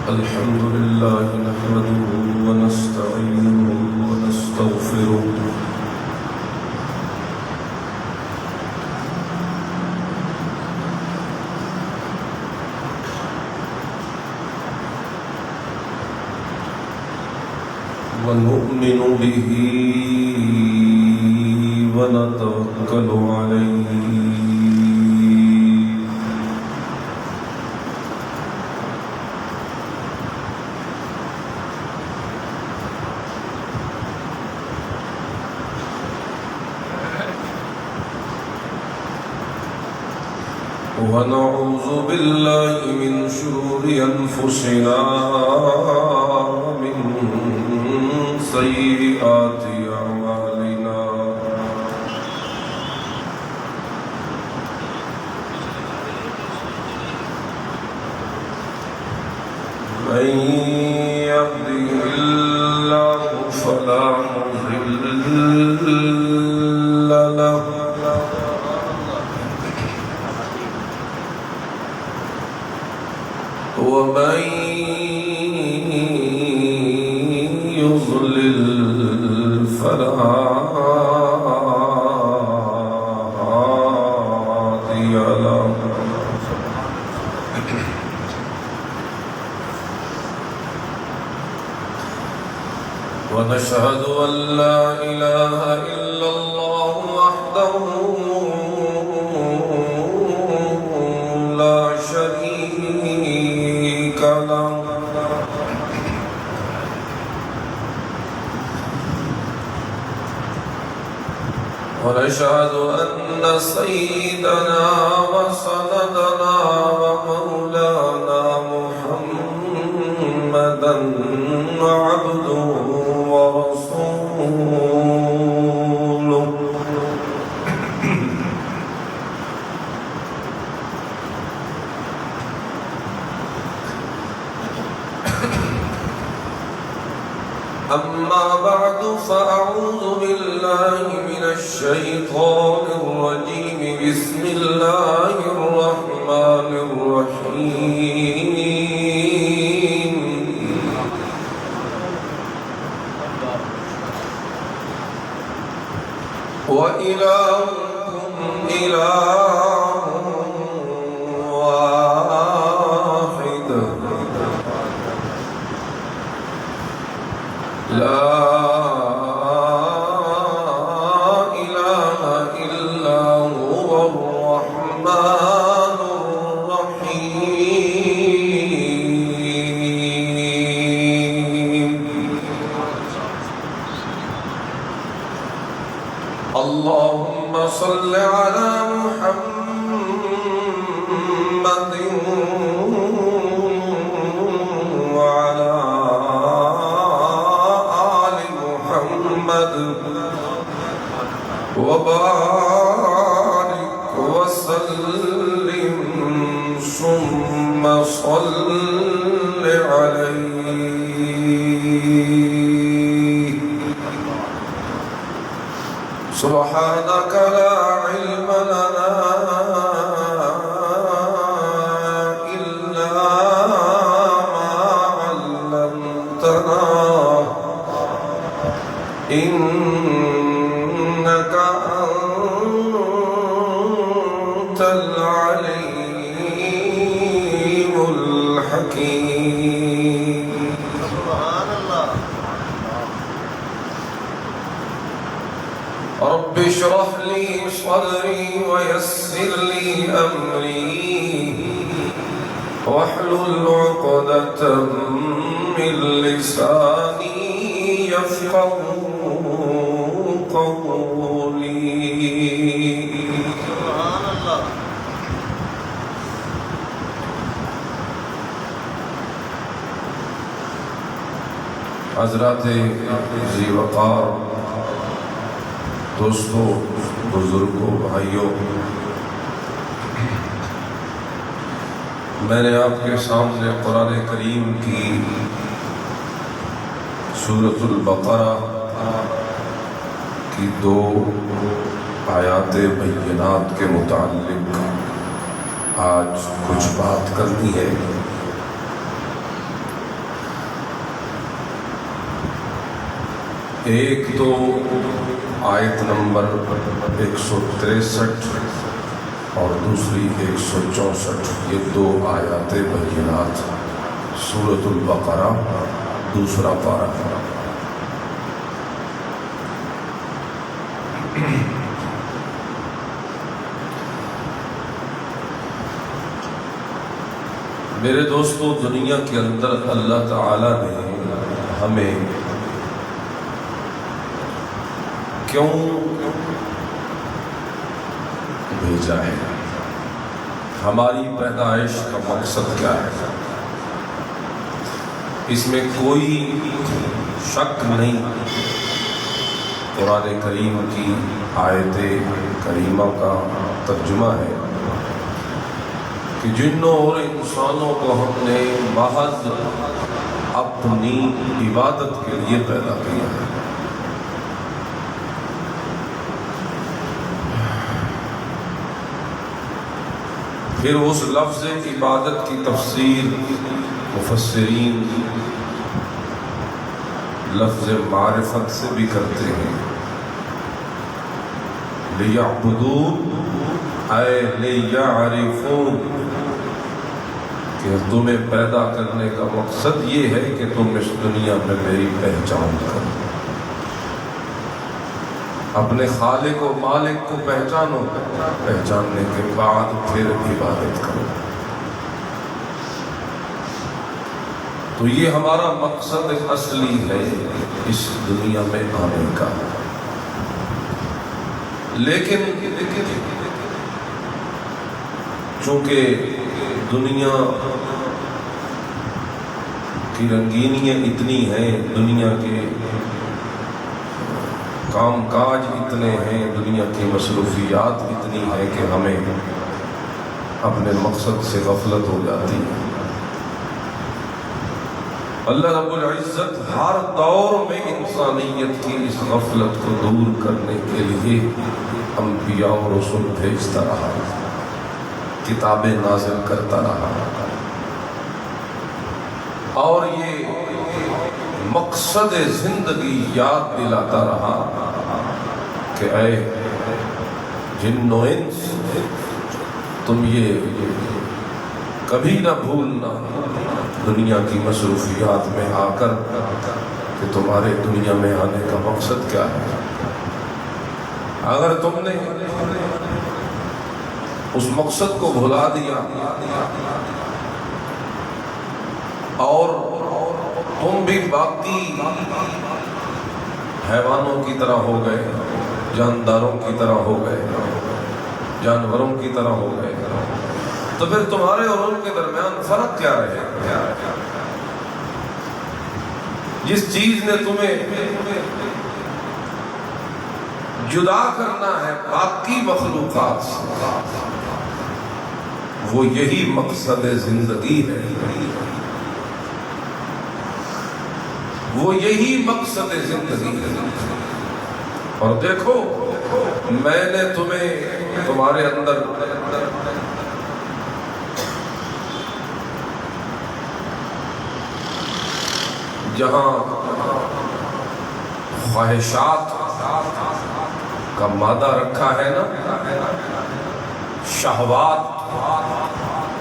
الحمد لله نحمده ونستعينه ونستغفره ونؤمن به ونتوكل عليه ونعوذ بالله من شرور أنفسنا ومن سيئات أعمالنا من يهده الله فلا مضل له ومن يضلل فلا هادي له ونشهد أن لا إله إلا الله وحده لا شريك له ونشهد أن سيدنا وسندنا ومولانا محمدا عبده ورسوله أما بعد فأعوذ بالله من الشيطان الرجيم بسم الله الرحمن الرحيم وإلهكم إله واحد لا إله إلا هو الرحمن الرحيم اللهم صل على محمد وعلى وبارك وسلم ثم صل عليه سبحانك لا علم لنا إلا ما علمتنا إنك أنت العليم الحكيم سبحان الله رب اشرح لي صدري ويسر لي أمري واحلل عقدة من لساني يفقهوا قولي سبحان الله حضرات ذی وقار دوستوں بزرگوں بھائیوں میں نے آپ کے سامنے قرآن کریم کی سورۃ البقرہ کی 2 آیات بینات کے متعلق آج کچھ بات کرنی ہے۔ ایک تو آیت نمبر 163 اور دوسری 164، یہ دو آیات بینات سورۃ البقرہ دوسرا پارہ۔ میرے دوستو، دنیا کے اندر اللہ تعالیٰ نے ہمیں کیوں بھیجا ہے؟ ہماری پیدائش کا مقصد کیا ہے؟ اس میں کوئی شک نہیں۔ قرآن کریم کی آیت کریمہ کا ترجمہ ہے کہ جنوں اور انسانوں کو ہم نے محض اپنی عبادت کے لیے پیدا کیا ہے۔ پھر اس لفظ عبادت کی تفسیر مفسرین لفظ معرفت سے بھی کرتے ہیں، لیعبدون اے لیعرفون، کہ تمہیں پیدا کرنے کا مقصد یہ ہے کہ تم اس دنیا میں میری پہچان کرو، اپنے خالق و مالک کو پہچانو، پہچاننے کے بعد پھر عبادت کرو۔ تو یہ ہمارا مقصد اصلی ہے اس دنیا میں آنے کا۔ لیکن چونکہ دنیا کی رنگینیاں اتنی ہیں، دنیا کے کام کاج اتنے ہیں، دنیا کی مصروفیات اتنی ہیں کہ ہمیں اپنے مقصد سے غفلت ہو جاتی ہے۔ اللہ رب العزت ہر دور میں انسانیت کی اس غفلت کو دور کرنے کے لیے انبیاء و رسول بھیجتا رہا، کتابیں نازل کرتا رہا، اور یہ مقصد زندگی یاد دلاتا رہا کہ اے جن و انس، تم یہ کبھی نہ بھولنا دنیا کی مصروفیات میں آ کر کہ تمہارے دنیا میں آنے کا مقصد کیا ہے۔ اگر تم نے اس مقصد کو بھلا دیا اور تم بھی باقی حیوانوں کی طرح ہو گئے، جانداروں کی طرح ہو گئے، جانوروں کی طرح ہو گئے، تو پھر تمہارے اور ان کے درمیان فرق کیا رہے گا؟ جس چیز نے تمہیں جدا کرنا ہے باقی مخلوقات سے، وہ یہی مقصد زندگی ہے، وہ یہی مقصد زندگی ہے۔ اور دیکھو، میں نے تمہیں تمہارے اندر جہاں خواہشات کا مادہ رکھا ہے نا، شہوات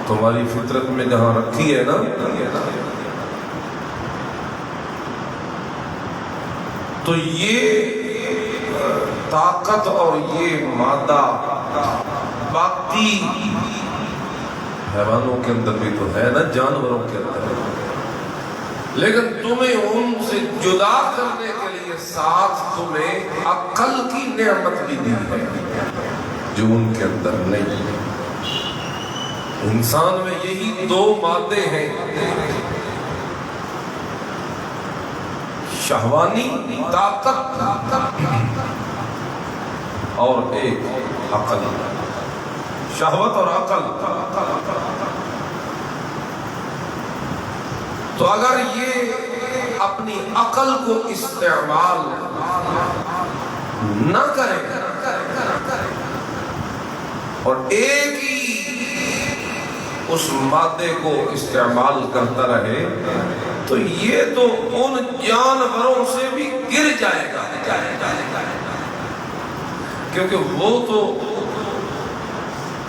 تمہاری فطرت میں جہاں رکھی ہے نا، تو یہ طاقت اور یہ مادہ باقی حیوانوں کے اندر بھی تو ہے نا، جانوروں کے اندر، لیکن تمہیں ان سے جدا کرنے کے لیے ساتھ تمہیں عقل کی نعمت بھی دی ہے جو ان کے اندر نہیں۔ انسان میں یہی دو مادے ہیں، شہوانی طاقت اور ایک عقل، شہوت اور عقل۔ تو اگر یہ اپنی عقل کو استعمال نہ کرے اور ایک ہی اس مادے کو استعمال کرتا رہے تو یہ تو ان جانوروں سے بھی گر جائے گا، کیونکہ وہ تو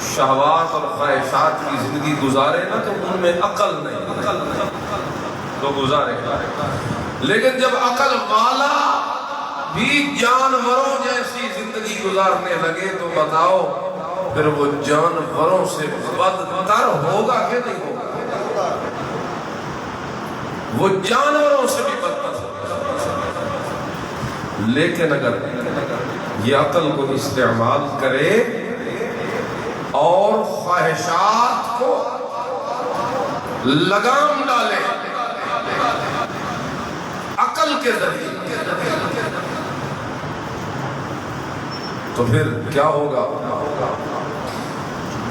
شہوات اور خواہشات کی زندگی گزارے نا تو ان میں عقل نہیں تو گزارے گا، لیکن جب عقل والا بھی جانوروں جیسی زندگی گزارنے لگے تو بتاؤ پھر وہ جانوروں سے بدتر ہوگا کہ نہیں ہوگا؟ وہ جانوروں سے بھی بدتر ہوگا۔ لیکن اگر یہ عقل کو استعمال کرے اور خواہشات کو لگام ڈالے عقل کے ذریعے، تو پھر کیا ہوگا؟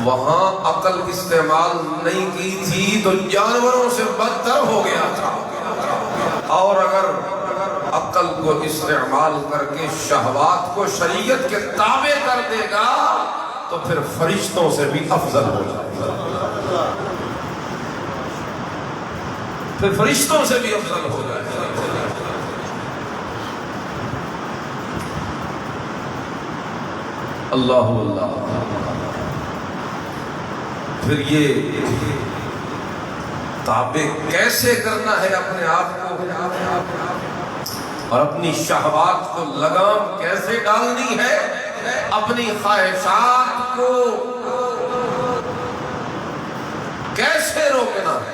وہاں عقل استعمال نہیں کی تھی تو جانوروں سے بدتر ہو گیا تھا، اور اگر عقل کو استعمال کر کے شہوات کو شریعت کے تابع کر دے گا تو پھر فرشتوں سے بھی افضل ہو جائے گا، پھر فرشتوں سے بھی افضل ہو جائے گا۔ اللہ اللہ۔ پھر یہ تابع کیسے کرنا ہے اپنے آپ کو اور اپنی شہوات کو لگام کیسے ڈالنی ہے، اپنی خواہشات کو کیسے روکنا ہے،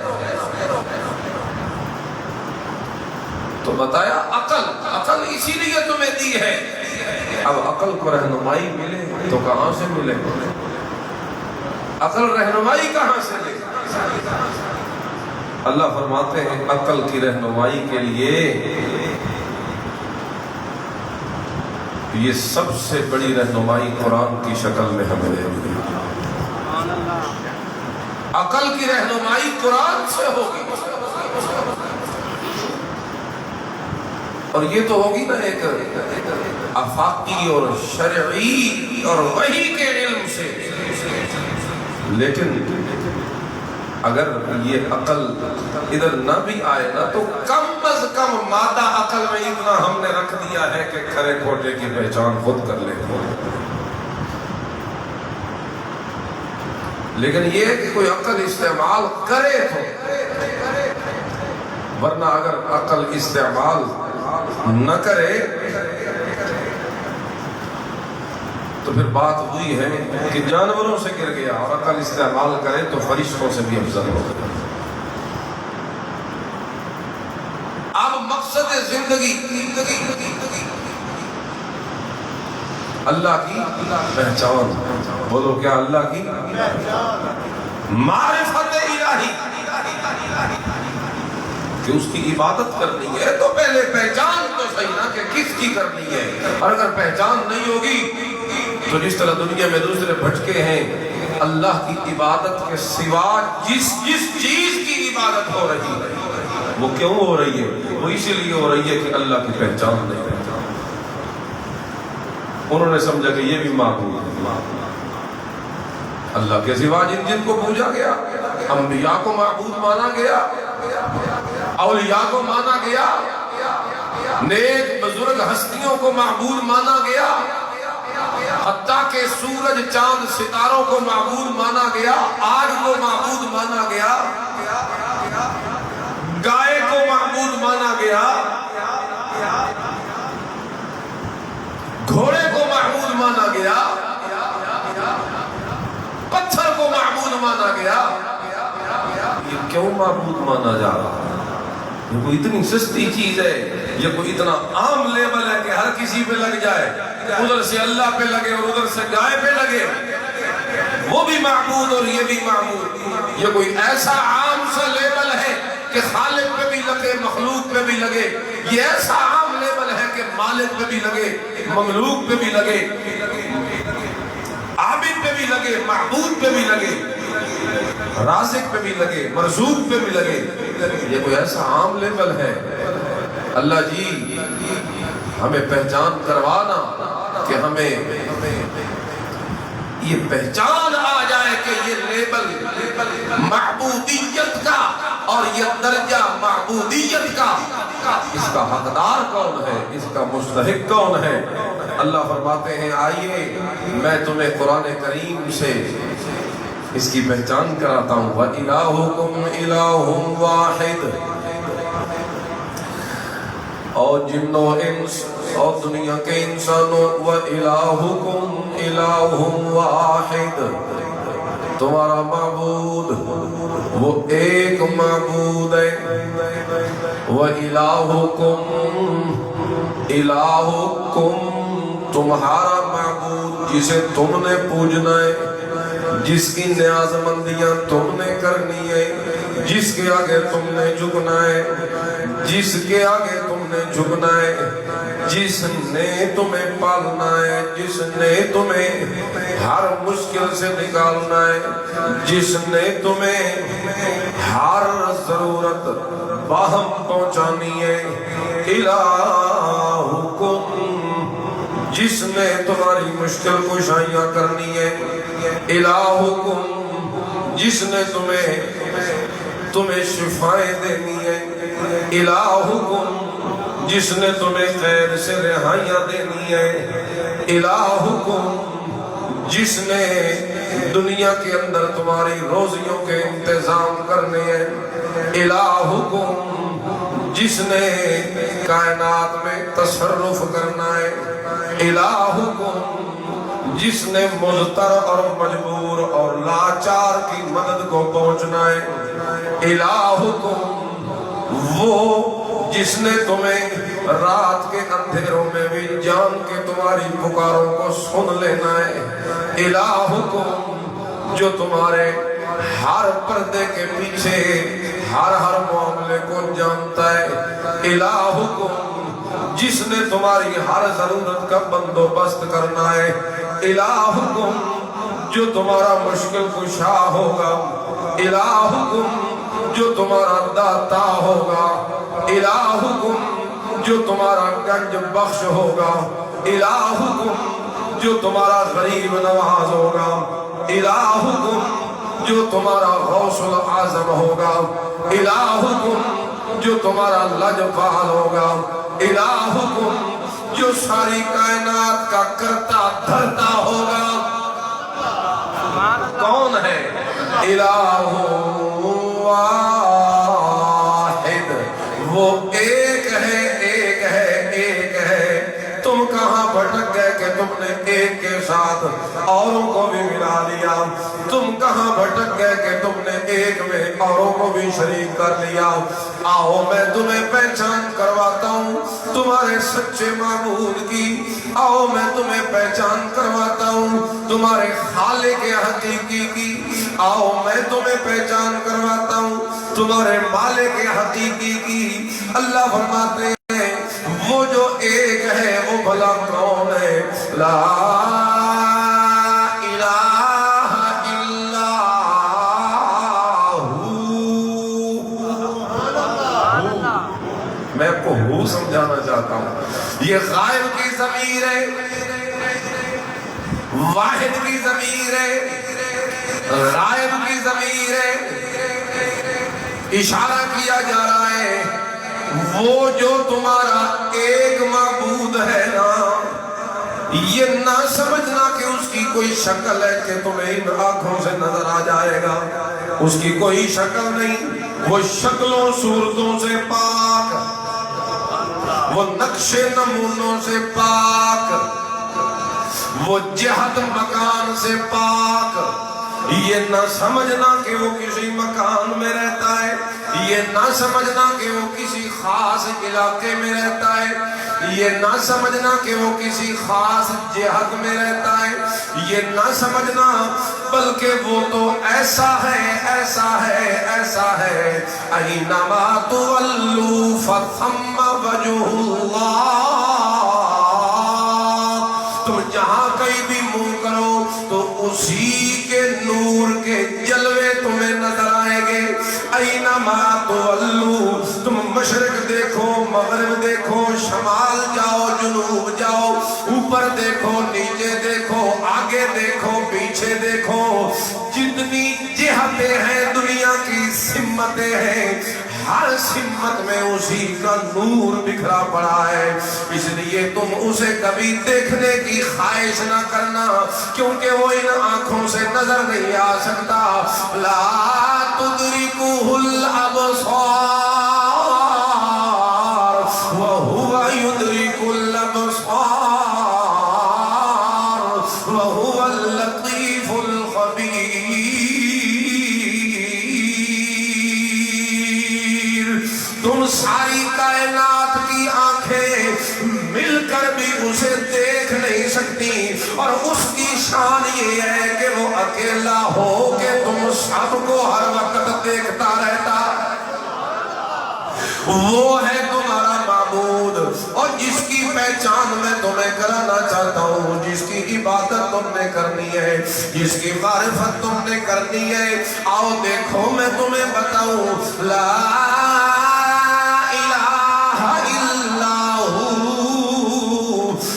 تو بتایا عقل اسی لیے تمہیں دی ہے۔ اب عقل کو رہنمائی ملے تو کہاں سے ملے؟ عقل رہنمائی کہاں سے لے؟ اللہ فرماتے ہیں عقل کی رہنمائی کے لیے یہ سب سے بڑی رہنمائی قرآن کی شکل میں ہمیں دے دی۔ عقل کی رہنمائی قرآن سے ہوگی، اور یہ تو ہوگی نا ایک آفاقی اور شرعی اور وحی کے علم سے، لیکن اگر یہ عقل ادھر نہ بھی آئے نا تو کم از کم مادہ عقل میں اتنا ہم نے رکھ دیا ہے کہ کھرے کھوٹے کی پہچان خود کر لے۔ لیکن یہ کہ کوئی عقل استعمال کرے تو، ورنہ اگر عقل استعمال نہ کرے تو پھر بات ہوئی ہے کہ جانوروں سے گر گیا، اور عقل استعمال کرے تو فرشتوں سے بھی افضل ہو گیا۔ اب مقصد زندگی اللہ کی پہچان، بولو کیا؟ اللہ کی معرفت الہی، کہ اس کی عبادت کرنی ہے تو پہلے پہچان تو صحیح نا کہ کس کی کرنی ہے، اور اگر پہچان نہیں ہوگی تو جس طرح دنیا میں دوسرے بھٹکے ہیں، اللہ کی عبادت کے سوا جس چیز کی عبادت ہو رہی ہے وہ کیوں ہو رہی ہے؟ وہ اسی لیے ہو رہی ہے کہ اللہ کی پہچان نہیں ہے۔ انہوں نے سمجھا کہ یہ بھی معبود ہے، اللہ کے سوا جن کو پوجا گیا، انبیاء کو معبود مانا گیا، اولیاء کو مانا گیا، نیک بزرگ ہستیوں کو معبود مانا گیا، حتیٰ کہ سورج چاند ستاروں کو معبود مانا گیا، آگ کو معبود مانا گیا، گائے کو معبود مانا گیا، گھوڑے کو معبود مانا گیا، پتھر کو معبود مانا گیا۔ یہ کیوں معبود مانا جا رہا ہے؟ یہ کوئی اتنی سستی چیز ہے، یہ کوئی اتنا عام لیبل ہے کہ ہر کسی پہ لگ جائے، ادھر سے اللہ پہ لگے اور ادھر سے گائے پہ لگے، وہ بھی معبود اور یہ بھی معبود۔ یہ کوئی ایسا عام سا لیبل ہے کہ خالق پہ بھی لگے، مخلوق پہ بھی لگے، یہ ایسا عام لیبل ہے کہ مالک پہ بھی لگے، مملوک پہ بھی لگے، عابد پہ بھی لگے، معبود پہ بھی لگے، رازق پہ بھی لگے، مرزوق پہ بھی لگے۔ یہ کوئی ایسا عام لیبل ہے؟ اللہ جی ہمیں پہچان کروانا کہ ہمیں یہ پہچان آ جائے کہ یہ لیبل معبودیت کا اور یہ درجہ معبودیت کا اس کا حقدار کون ہے، اس کا مستحق کون ہے؟ اللہ فرماتے ہیں آئیے میں تمہیں قرآن کریم سے اس کی پہچان کراتا ہوں۔ وَإِلَٰهُكُمْ إِلَٰهٌ وَاحِدٌ، اور جنوں انس اور دنیا کے انسانوں، وَإِلَٰهُكُمْ إِلَٰهٌ وَاحِدٌ، تمہارا معبود وہ ایک معبود ہے۔ وَإِلَٰهُكُمْ إِلَٰهُكُمْ، تمہارا معبود جسے تم نے پوجنا ہے، جس کی نیاز مندیاں تم نے کرنی ہے، جس کے آگے تم نے جھکنا ہے، جس کے آگے تم نے جھکنا ہے، جس نے تمہیں پالنا ہے، جس نے تمہیں ہر مشکل سے نکالنا ہے، جس نے تمہیں ہر ضرورت باہم پہنچانی ہے۔ الہکم، جس نے تمہاری مشکل کشائیاں کرنی ہے۔ الہکم، جس نے تمہیں شفائیں دینی ہے۔ الہکم، جس نے تمہیں خیر سے رہائیاں دینی ہے۔ الہکم، جس نے دنیا کے اندر تمہاری روزیوں کے انتظام کرنے ہیں۔ الہکم، جس نے کائنات میں تصرف کرنا ہے۔ الہکم، جس نے مضطر اور مجبور اور لاچار کی مدد کو پہنچنا ہے۔ الہکم، وہ جس نے تمہیں رات کے اندھیروں میں بھی جان کے تمہاری پکاروں کو سن لینا ہے۔ الہکم، جو تمہارے ہر پردے کے پیچھے ہر معاملے کو جانتا ہے۔ الہکم، جس نے تمہاری ہر ضرورت کا بندوبست کرنا ہے۔ الہکم، جو تمہارا مشکل کشا ہوگا۔ الہکم، جو تمہارا داتا ہوگا۔ الہکم، جو تمہارا گنج بخش ہوگا۔ الہکم، جو تمہارا غریب نواز ہوگا۔ الہکم، جو تمہارا غوث العظم ہوگا۔ الہکم، جو تمہارا لجپال ہوگا۔ الہکم، جو ساری کائنات کا کرتا دھرتا ہوگا۔ کون ہے؟ الہ واحد، وہ ایک ہے، ایک ہے، ایک ہے۔ تم کہاں بھٹک گئے کہ تم نے ایک کے ساتھ اوروں کو بھی ملا لیا؟ تم کہاں بھٹک گئے کہ تم نے ایک میں اوروں کو بھی شریک کر لیا؟ آؤ میں تمہیں پہچان کرواتا ہوں تمہارے سچے معبود کی۔ آؤ میں تمہیں پہچان کرواتا ہوں تمہارے خالق حقیقی کی۔ آؤ میں تمہیں پہچان کرواتا ہوں تمہارے مالک حقیقی کی۔ اللہ فرماتے ہیں وہ جو ایک ہے وہ بھلا کون ہے؟ لا میں آپ کو ہو سمجھانا چاہتا ہوں، یہ غائب کی ضمیر ہے، واحد کی ضمیر ہے، غائب کی ضمیر ہے۔ اشارہ کیا جا رہا ہے وہ جو تمہارا ایک معبود ہے نا، یہ نہ سمجھنا کہ اس کی کوئی شکل ہے کہ تمہیں ان آنکھوں سے نظر آ جائے گا۔ اس کی کوئی شکل نہیں، وہ شکلوں صورتوں سے پاک، وہ نقش نمونوں سے پاک، وہ جہت مکان سے پاک۔ یہ نہ سمجھنا کہ وہ کسی مکان میں رہتا ہے، یہ نہ سمجھنا کہ وہ کسی خاص علاقے میں رہتا ہے، یہ نہ سمجھنا کہ وہ کسی خاص جہت میں رہتا ہے، یہ نہ سمجھنا بلکہ وہ تو ایسا ہے، ایسا ہے، ایسا ہے۔ اینما تولوا فثم وجہ اللہ، تم جہاں کہیں بھی منہ کرو تو اسی کے نور کے جلوے تمہیں نظر آئیں گے۔ اینما تولوا، تم مشرق دیکھو، مغرب دیکھو، شمال جاؤ، جنوب جاؤ، اوپر دیکھو، نیچے دیکھو، آگے دیکھو، پیچھے دیکھو، جتنی جہتیں ہیں دنیا کی سمتیں ہیں ہر سمت میں اسی کا نور بکھرا پڑا ہے، اس لیے تم اسے کبھی دیکھنے کی خواہش نہ کرنا، کیونکہ وہ ان آنکھوں سے نظر نہیں آ سکتا۔ لا تدرکہ الابصار وہو یدرک الابصار وہو اللطیف الخبیر۔ تم ساری کائنات کی آنکھیں مل کر بھی اسے دیکھ نہیں سکتی، اور اس کی شان یہ ہے کہ وہ اکیلا ہو کہ تم سب کو ہر وقت دیکھتا رہتا۔ وہ ہے تمہارا معبود، اور جس کی پہچان میں تمہیں کرانا چاہتا ہوں، جس کی عبادت تم نے کرنی ہے، جس کی معرفت تم نے کرنی ہے، آؤ دیکھو میں تمہیں بتاؤں۔ لا الہ الا ہو،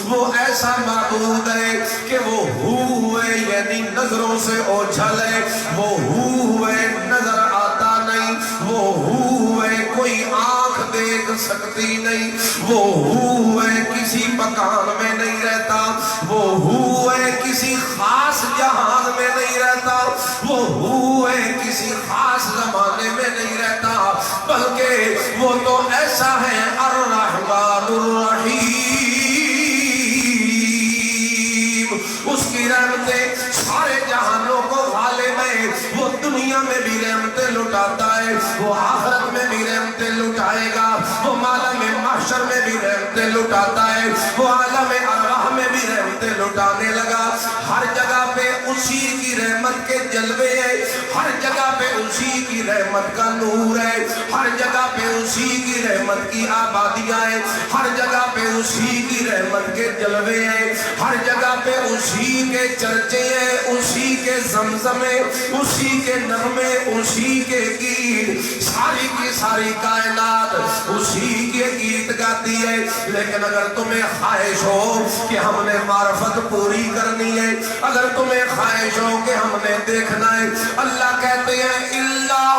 وہ ایسا معبود ہے کہ وہ ہوئے یعنی نظروں سے اوجھل ہے، وہ ہوئے نظر آتا نہیں، وہ ہوئے کوئی آنکھ دیکھ سکتی نہیں، وہ ہوئے کسی مکان میں نہیں رہتا، وہ ہوئے کسی خاص جہان میں نہیں رہتا، وہ ہوئے کسی خاص زمانے میں نہیں رہتا، بلکہ وہ تو ایسا ہے الرحمن الرحیم، اس کی رحمتیں سارے جہانوں کو غالب ہے، وہ دنیا میں بھی رحمتیں لٹاتا ہے، وہ آخرت میں بھی رحمتیں لٹائے گا، وہ عالم محشر میں بھی رحمتیں لٹاتا ہے، وہ عالم ارواح میں بھی رحمتیں لٹانے لگا۔ ہر جگہ پہ اسی کی رحمت کے جلوے ہیں، ہر جگہ پہ اسی کی رحمت کا نور ہے، ہر جگہ پہ اسی کی رحمت کی آبادیاں ہیں، ہر جگہ پہ اسی کی رحمت کے جلوے ہیں، ہر جگہ پہ اسی کے چرچے ہیں، اسی کے زمزمے، اسی کے نغمے، اسی کے گیت، ساری کی ساری کائنات اسی کے گیت گاتی ہے۔ لیکن اگر تمہیں خواہش ہو کہ ہم نے معرفت پوری کرنی ہے، اگر تمہیں خواہش ہو کہ ہم نے دیکھنا ہے، اللہ کہتے ہیں اللہ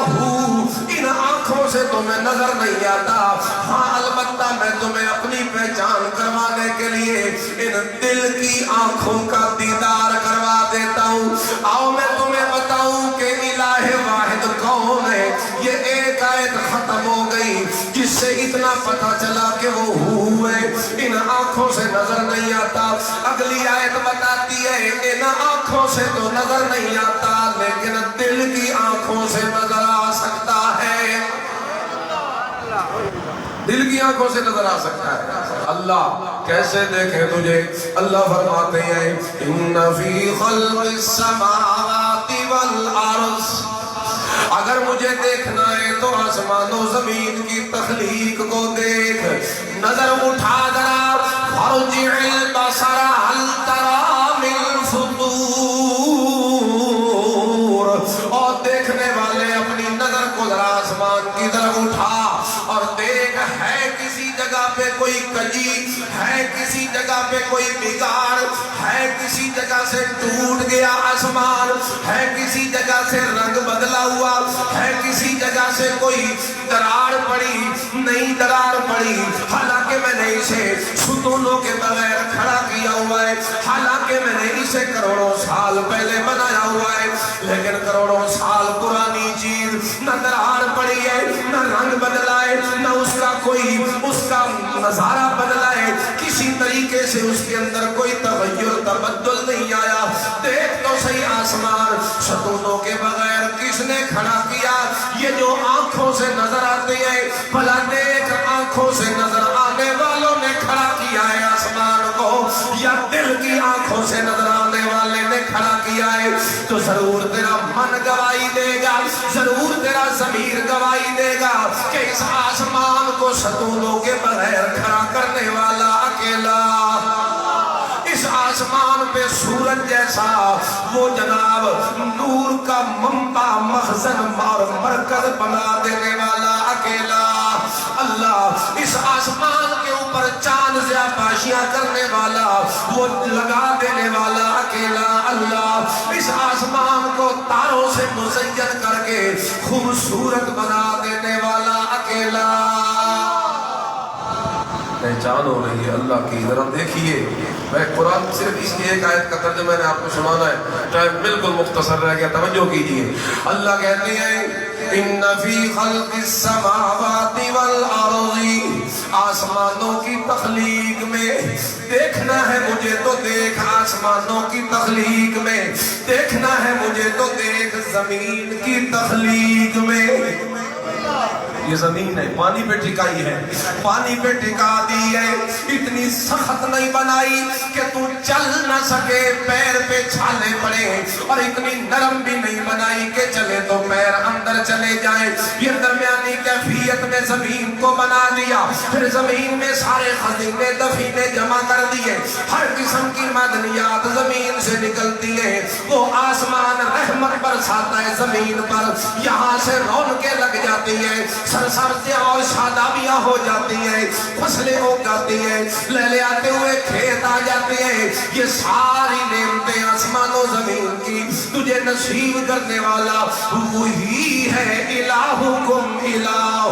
ان آنکھوں سے تمہیں نظر نہیں آتا، ہاں البتہ میں تمہیں اپنی پہچان کروانے کے لیے ان دل کی آنکھوں کا دیدار کروا دیتا ہوں۔ آؤ میں تمہیں بتاؤں کہ الہ واحد کون ہے۔ یہ ایک آیت ختم ہو گئی جس سے اتنا پتہ چلا کہ وہ ہوئے ان آنکھوں سے نظر نہیں آتا۔ اگلی آیت بتاتی ہے ان آنکھوں سے تو نظر نہیں آتا، لیکن دل کی آنکھوں سے نظر آ سکتا ہے، دل کی آنکھوں سے نظر آ سکتا ہے۔ اللہ کیسے دیکھے تجھے؟ اللہ فرماتے ہیں ان فی خلق السماوات والارض، اگر مجھے دیکھنا ہے تو آسمان و زمین کی تخلیق کو دیکھ، نظر اٹھا ذرا، فارجع البصر هل ترى من فطور، اور دیکھنے والے اپنی نظر کو ذرا آسمان کی طرف اٹھا اور دیکھ، ہے کسی جگہ پہ کوئی کجی، ہے کسی جگہ پہ کوئی بگاڑ، ہے کسی جگہ سے ٹوٹ گیا آسمان، ہے کسی جگہ سے رنگ بدلا ہوا، ہے کسی جگہ سے کوئی درار پڑی؟ نہیں درار پڑی، حالانکہ میں نے اسے ستونوں کے بغیر کھڑا کیا ہوا ہے، حالانکہ میں نے اسے کروڑوں سال پہلے بنایا ہوا ہے، لیکن کروڑوں سال پرانی چیز نہ درار پڑی ہے، نہ رنگ بدلا ہے، نہ اس کا کوئی اس کا نظارہ بدلا ہے، کسی طریقے سے اس کے اندر کوئی تغیر تبدل نہیں آیا۔ دیکھ تو صحیح آسمان ستونوں کے بغیر کس نے کھڑا کیا؟ یہ جو آنکھوں سے نظر آتے ہیں، بھلا دیکھ آنکھوں سے نظر آنے والوں نے کھڑا کیا ہے آسمان کو، یا دل کی آنکھوں سے نظر آنے والے نے کھڑا کیا ہے؟ تو ضرور تیرا من گواہی دے گا، ضرور تیرا ضمیر گواہی دے گا کہ اس آسمان کو ستونوں کے بغیر کھڑا کرنے والا اکیلا، اس آسمان پہ سورج جیسا وہ جناب نور کا منبع مخزن اور مرکز بنا دینے والا اکیلا اللہ، اس آسمان کے اوپر چاند زیا پاشیاں کرنے والا، وہ لگا دینے والا اکیلا اللہ، اس آسمان کو تاروں سے مزین کر کے خوبصورت بنا دینے پہچان ہو رہی ہے اللہ کی. ذرا دیکھیے، میں قرآن صرف اس کی ایک آیت کا ترجمہ میں نے آپ کو سنانا ہے، ٹائم بالکل مختصر رہ گیا، توجہ کیجیے. اللہ کہتے ہیں ان فی خلق السماوات والارض، آسمانوں کی تخلیق میں دیکھنا ہے مجھے تو دیکھ، آسمانوں کی تخلیق میں دیکھنا ہے مجھے تو دیکھ، زمین کی تخلیق میں. یہ زمین ہے، پانی پہ ٹھکائی ہے، پانی پہ ٹھکا دی ہے، اتنی سخت نہیں بنائی کہ تو چل نہ سکے، پیر پہ چھالے پڑے، اور اتنی نرم بھی نہیں بنائی کہ چلے تو پیر اندر چلے جائیں. یہ درمیانی کیفیت میں زمین کو بنا دیا. پھر زمین میں سارے خزینے دفینے جمع کر دیے، ہر قسم کی معدنیات زمین سے نکلتی ہیں. وہ آسمان رحمت برساتا ہے زمین پر، یہاں سے رونقیں لگ جاتی ہیں، سرسبزیاں اور شادابیاں ہو جاتی ہیں، فصلیں ہو جاتی ہیں، لہلے آتے ہوئے کھیت آ جاتے ہیں. یہ ساری نعمتیں آسمان و زمین کی تجھے نصیب کرنے والا وہی ہے. الہکم الہ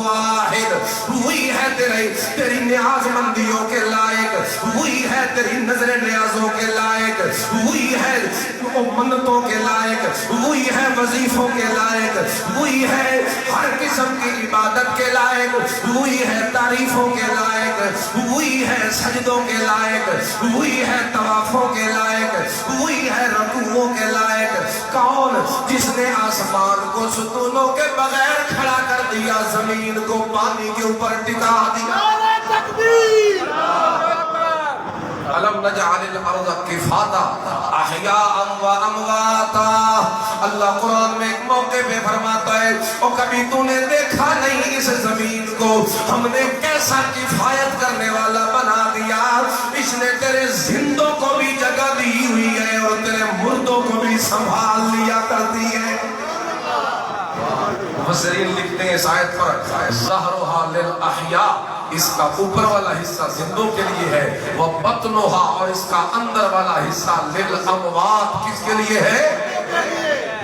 واحد، وہی ہے تیری نیاز مندیوں کے لائق، وہی ہے تیری نظر نیازوں کے لائق، وہی ہے منتوں کے لائق، وہی ہے وظیفوں کے لائق، وہی ہے ہر قسم کی عبادت کے لائق، وہی ہے تعریفوں کے لائق، وہی ہے سجدوں کے لائق، وہی ہے طوافوں کے لائق، وہی ہے رکوعوں کے لائق. کون؟ جس نے آسمان کو ستونوں کے بغیر کھڑا کر دیا، زمین کو پانی کے اوپر ٹکا دیا. أَلَمْ نَجْعَلِ الْأَرْضَ كِفَاتًا أَحْيَاءً وَأَمْوَاتًا. اللہ قرآن میں ایک موقع پہ فرماتا ہے اور کبھی تو نے دیکھا نہیں اس زمین کو ہم نے کیسا کفایت کرنے والا بنا دیا. اس نے تیرے زندوں کو بھی جگہ دی ہوئی ہے اور تیرے مردوں کو بھی سنبھال لیا کرتی ہے. مفسرین لکھتے ہیں اس آیت پر ظَهْرُهَا لِلْأَحْيَاء، اس کا اوپر والا حصہ زندوں کے لیے ہے، وَبَطْنُهَا، اور اس کا اندر والا حصہ لِلْأَمْوَاتِ، کس کے لیے ہے؟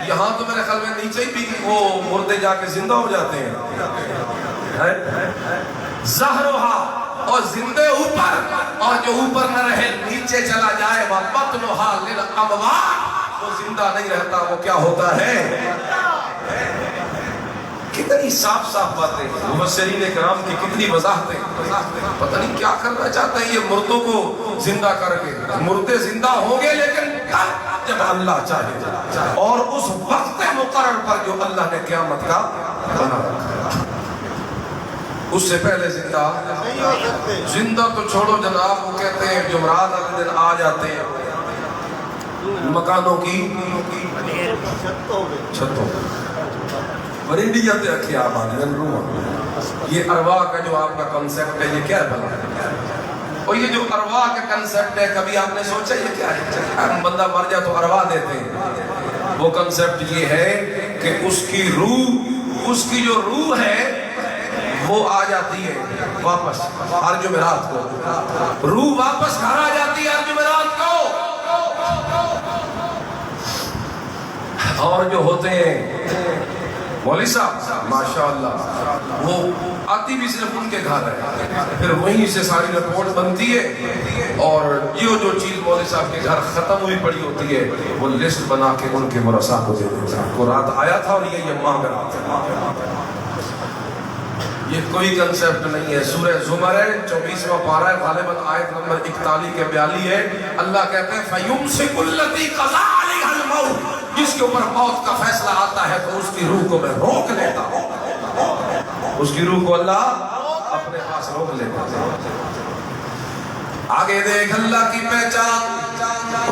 یہاں تو میرے خیال میں نیچے بھی وہ مردے جا کے زندہ ہو جاتے ہیں. ظَهْرُهَا، اور زندے اوپر، اور جو اوپر نہ رہے نیچے چلا جائے، وَبَطْنُهَا لِلْأَمْوَاتِ، وہ زندہ نہیں رہتا، وہ کیا ہوتا ہے؟ کتنی صاف صاف باتیں، مفسرین کرام کی کتنی وضاحتیں. پتہ نہیں کیا کرنا چاہتے ہیں یہ مردوں کو زندہ کر کے. مردے زندہ ہوں گے لیکن جب اللہ چاہے اور اس وقت مقرر پر جو اللہ نے قیامت کا بنا رکھا. اس سے پہلے زندہ تو چھوڑو جناب، وہ کہتے ہیں جمعرات اگلے دن آ جاتے ہیں مکانوں کی چھتوں اور انڈیا تے اکھی آباد روح. یہ ارواح کا جو آپ کا کنسپٹ ہے یہ کیا ہے بھلا؟ اور یہ جو ارواح کا کنسپٹ ہے کبھی آپ نے سوچا یہ کیا ہے؟ بندہ مر جائے تو ارواح دیتے ہیں. وہ کنسپٹ یہ ہے کہ اس کی روح، اس کی جو روح ہے وہ آ جاتی ہے واپس ہر جمعرات کو. روح واپس گھر آ جاتی ہے ہر جمعرات کو. اور جو ہوتے ہیں مولوی صاحب ماشاءاللہ وہ آتی بھی صرف ان کے گھر ہے، پھر وہیں سے ساری رپورٹ بنتی ہے اور جو چیز مولوی صاحب کے گھر ختم ہوئی پڑی ہوتی ہے وہ لسٹ بنا کے ان کے مرسا کو دے دیتا ہے. کو رات آیا تھا اور یہ مانگ رہا تھا. یہ کوئی کنسپٹ نہیں ہے. سورہ زمر ہے 24واں پارہ ہے، غالباً آیت نمبر 41 کے 42 ہے. اللہ کہتے ہیں فَيُمْسِكُ الَّتِي قَضَىٰ عَلَيْهَا الْمَوْتَ، جس کے اوپر موت کا فیصلہ آتا ہے تو اس کی روح کو میں روک لیتا ہوں. اس کی روح کو اللہ اپنے پاس روک لیتا ہے. آگے دیکھ اللہ کی پہچان،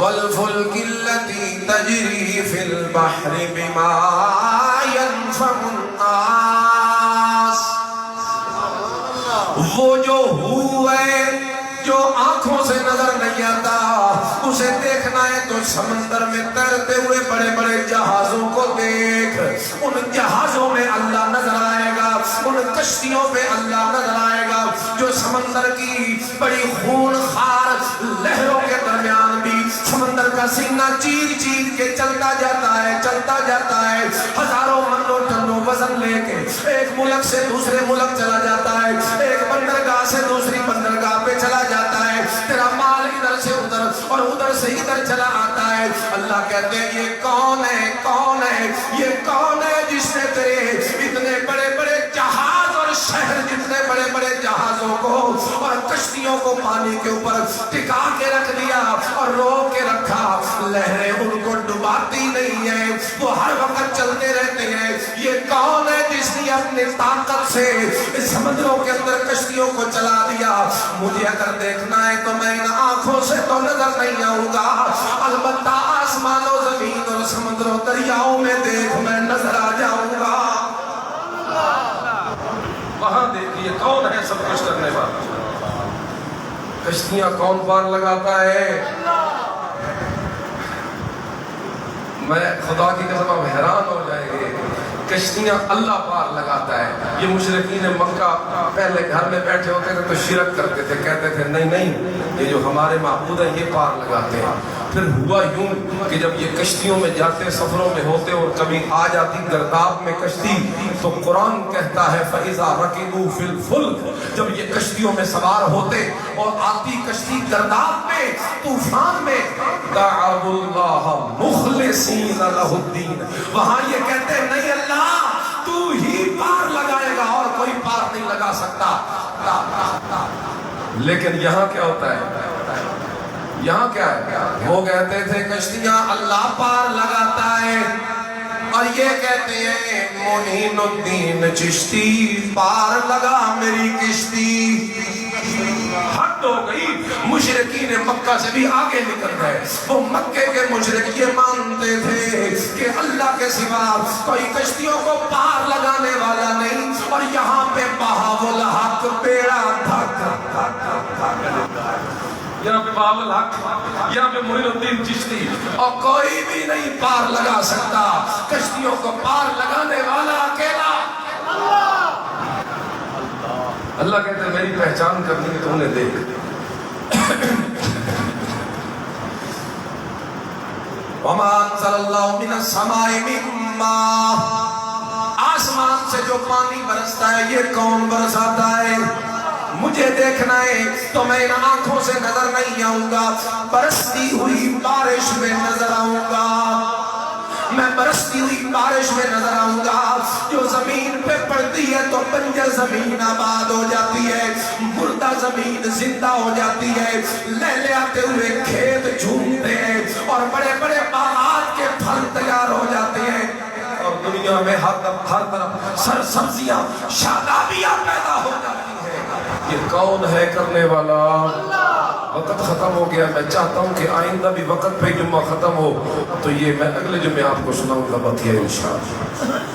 وَالْفُلْكِ الَّتِي تَجْرِي فِي الْبَحْرِ بِمَا يَنْفَعُ النَّاسَ. وہ جو ہوئے جو آنکھوں سے نظر نہیں آتا اسے دیکھنا ہے تو سمندر میں تیرتے ہوئے بڑے بڑے جہازوں کو دیکھ. ان جہازوں میں اللہ نظر آئے گا، ان کشتیوں پہ اللہ نظر آئے گا جو سمندر کی بڑی خون خار لہروں کے درمیان بھی سمندر کا سینہ چیر چیر کے چلتا جاتا ہے ہزاروں منوں ٹنوں وزن لے کے ایک ملک سے دوسرے ملک چلا جاتا ہے، ایک بندرگاہ سے دوسری بندرگاہ سے ادھر چلا آتا ہے، اللہ کہتے ہیں یہ کون ہے، کون ہے، یہ کون ہے جس نے تیرے اتنے بڑے بڑے جہاز اور شہر جتنے بڑے بڑے جہازوں کو اور کشتیوں کو پانی کے اوپر ٹکا کے رکھ دیا اور روک کے رکھا، لہریں ان کو ڈباتی نہیں ہیں، وہ ہر وقت چلتے رہتے ہیں۔ یہ کون ہے جس نے اپنے طاقت سے اس سمندروں کے اندر کشتیوں کو چلا دیا؟ مجھے اگر دیکھنا ہے تو میں ان آنکھوں سے تو نظر نہیں آؤں گا، البتہ آسمان و زمین اور سمندروں دریاؤں میں دیکھ میں نظر آ جاؤں گا۔ وہاں دیکھیے کون ہے سب کچھ کرنے والا، کشتیاں کون پار لگاتا ہے؟ میں خدا کی قسم اب حیران ہو جائیں گے، کشتیاں اللہ پار لگاتا ہے۔ یہ مشرکین مکہ پہلے گھر میں بیٹھے ہوتے تھے تو شرک کرتے تھے، کہتے تھے نہیں نہیں یہ جو ہمارے معبود ہیں یہ پار لگاتے ہیں۔ پھر ہوا یوں کہ جب یہ کشتیوں میں جاتے، سفروں میں ہوتے اور کبھی آ جاتی گرداب میں کشتی، تو قرآن کہتا ہے فَإِذَا رَكِبُوا فِي الْفُلْكِ، جب یہ کشتیوں میں سوار ہوتے اور آتی کشتی گرداب میں، طوفان میں، دعوا اللہ مخلصین لہ الدین، وہاں یہ کہتے ہیں نہیں اللہ تو ہی پار لگائے گا اور کوئی پار نہیں لگا سکتا۔ لیکن یہاں کیا ہوتا ہے؟ یہاں کیا ہے؟ وہ کہتے تھے کشتیاں اللہ پار لگاتا ہے، اور یہ کہتے ہیں معین الدین چشتی پار لگا میری کشتی۔ حد ہو گئی، مشرکین مکہ سے بھی آگے نکل گئے۔ وہ مکے کے مشرک یہ مانتے تھے کہ اللہ کے سوا کوئی کشتیوں کو پار لگانے والا نہیں، اور یہاں پہ بہاول الحق بیڑا دھک یہاں پہ بہاول الحق، یہاں پہ معین الدین چشتی، اور کوئی بھی نہیں پار لگا سکتا، کشتیوں کو پار لگانے والا اکیلا اللہ کہتے ہیں میری پہچان کرنی ہے تو انہیں دیکھ۔ وَمَا أَنزَلَ اللَّهُ مِنَ السَّمَاءِ مِن مَّاءٍ، آسمان سے جو پانی برستا ہے یہ کون برساتا ہے؟ مجھے دیکھنا ہے تو میں ان آنکھوں سے نظر نہیں آؤں گا، برستی ہوئی بارش میں نظر آؤں گا، میں برستی ہوئی بارش میں نظر آؤں گا، جو زمین پہ پڑتی ہے تو بنجر زمین آباد ہو جاتی ہے، مردہ زمین زندہ ہو جاتی ہے، لہلے آتے ہوئے کھیت جھومتے ہیں اور بڑے بڑے باغات کے پھل تیار ہو جاتے ہیں، اور دنیا میں ہر طرف سرسبزیاں شادابیاں پیدا ہو جاتی ہیں۔ یہ کون ہے کرنے والا؟ وقت ختم ہو گیا، میں چاہتا ہوں کہ آئندہ بھی وقت پہ جمعہ ختم ہو تو یہ میں اگلے جمعے آپ کو سناؤں گا بقیہ انشاءاللہ۔